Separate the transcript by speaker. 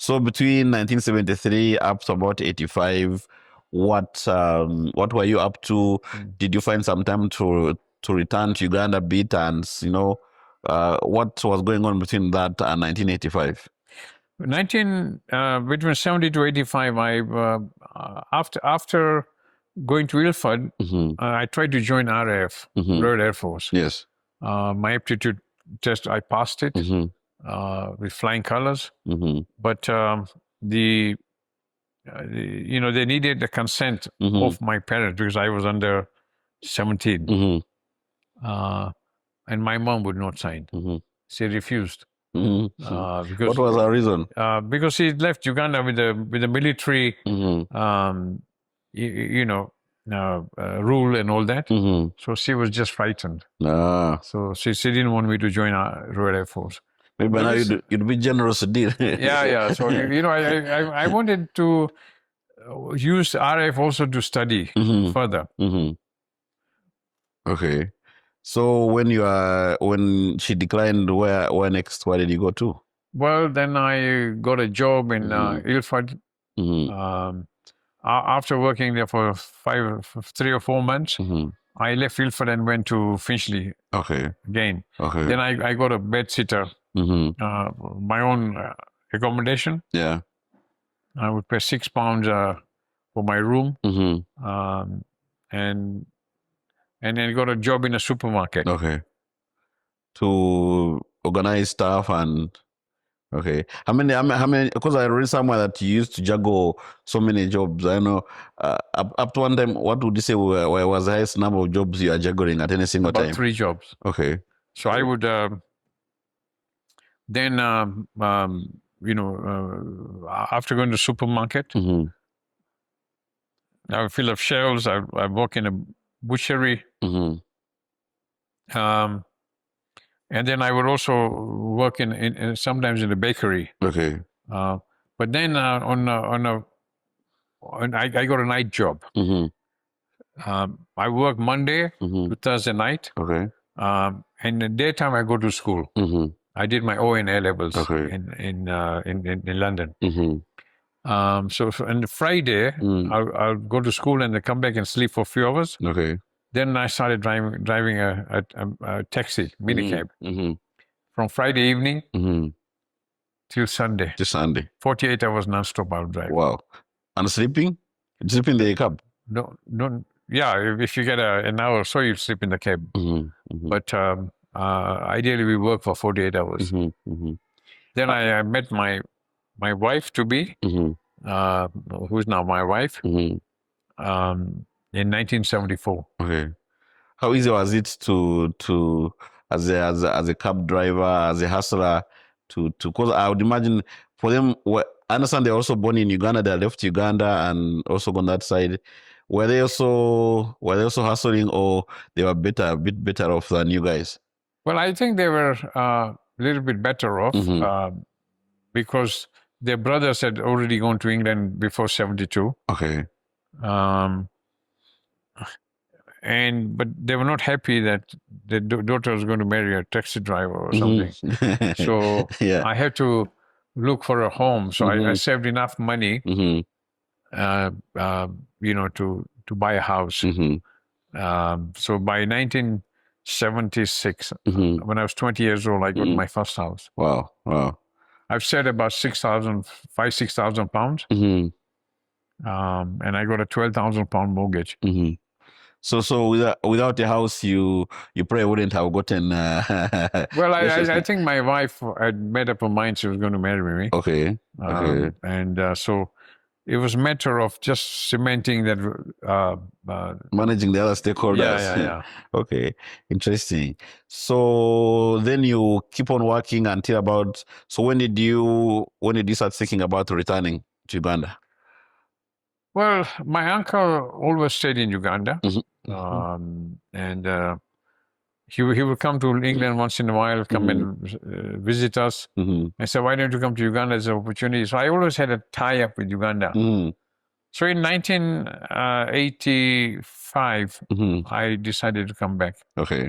Speaker 1: So between 1973 up to about 85, what were you up to? Did you find some time to return to Uganda a bit, and what was going on between that and 1985?
Speaker 2: Between 70 to 85, after going to Ilford, I tried to join RAF, Royal Air Force.
Speaker 1: Yes.
Speaker 2: My aptitude test, I passed it with flying colors, but they needed the consent of my parents because I was under 17, and my mom would not sign. She refused.
Speaker 1: What was her reason?
Speaker 2: Because she left Uganda with the military, rule and all that. So she was just frightened. So she didn't want me to join Royal Air Force.
Speaker 1: Maybe now you'd be generous, dear.
Speaker 2: Yeah. So I wanted to use RF also to study further.
Speaker 1: Okay. So when she declined, where next? Where did you go to?
Speaker 2: Well, then I got a job in Ilford. After working there for 3 or 4 months, I left Ilford and went to Finchley.
Speaker 1: Okay.
Speaker 2: Again.
Speaker 1: Okay.
Speaker 2: Then I got a bed sitter, my own accommodation.
Speaker 1: Yeah.
Speaker 2: I would pay £6 for my room, and then got a job in a supermarket.
Speaker 1: Okay. To organize stuff and okay. How many? Because I read somewhere that you used to juggle so many jobs. I know up to one time, what would you say was the highest number of jobs you are juggling at any single time?
Speaker 2: About 3 jobs.
Speaker 1: Okay.
Speaker 2: So I would then after going to supermarket, I would fill up shelves. I work in a butchery. And then I would also work in sometimes in a bakery.
Speaker 1: Okay.
Speaker 2: But then I got a night job. I work Monday to Thursday night.
Speaker 1: Okay.
Speaker 2: And in the daytime I go to school. I did my O and A levels in London. So on Friday I'll go to school and then come back and sleep for a few hours.
Speaker 1: Okay.
Speaker 2: Then I started driving a taxi, minicab, from Friday evening till Sunday.
Speaker 1: To Sunday.
Speaker 2: 48 hours non-stop I'll drive.
Speaker 1: Wow. And sleeping? Sleeping in the cab?
Speaker 2: No. Yeah, if you get an hour or so, you sleep in the cab. But ideally, we work for 48 hours. Then I met my wife to be, who's now my wife, in 1974.
Speaker 1: Okay. How easy was it to as a cab driver, as a hustler, because I would imagine for them, I understand they're also born in Uganda, they left Uganda and also on that side. Were they also hustling, or they were a bit better off than you guys?
Speaker 2: Well, I think they were a little bit better off because their brothers had already gone to England before 72.
Speaker 1: Okay.
Speaker 2: But they were not happy that the daughter was going to marry a taxi driver or something. So I had to look for a home. So I saved enough money, to buy a house. So by 1976, when I was 20 years old, I got my first house.
Speaker 1: Wow.
Speaker 2: I've saved about £6,000, and I got a £12,000 mortgage.
Speaker 1: So without a house, you probably wouldn't have gotten.
Speaker 2: Well, I think my wife had made up her mind she was going to marry me.
Speaker 1: Okay.
Speaker 2: And so it was a matter of just cementing that.
Speaker 1: Managing the other stakeholders.
Speaker 2: Yeah.
Speaker 1: Okay, interesting. So then you keep on working until about. So when did you start thinking about returning to Uganda?
Speaker 2: Well, my uncle always stayed in Uganda, and he would come to England once in a while, come and visit us. I said, why don't you come to Uganda as an opportunity? So I always had a tie-up with Uganda. So in 1985, I decided to come back.
Speaker 1: Okay.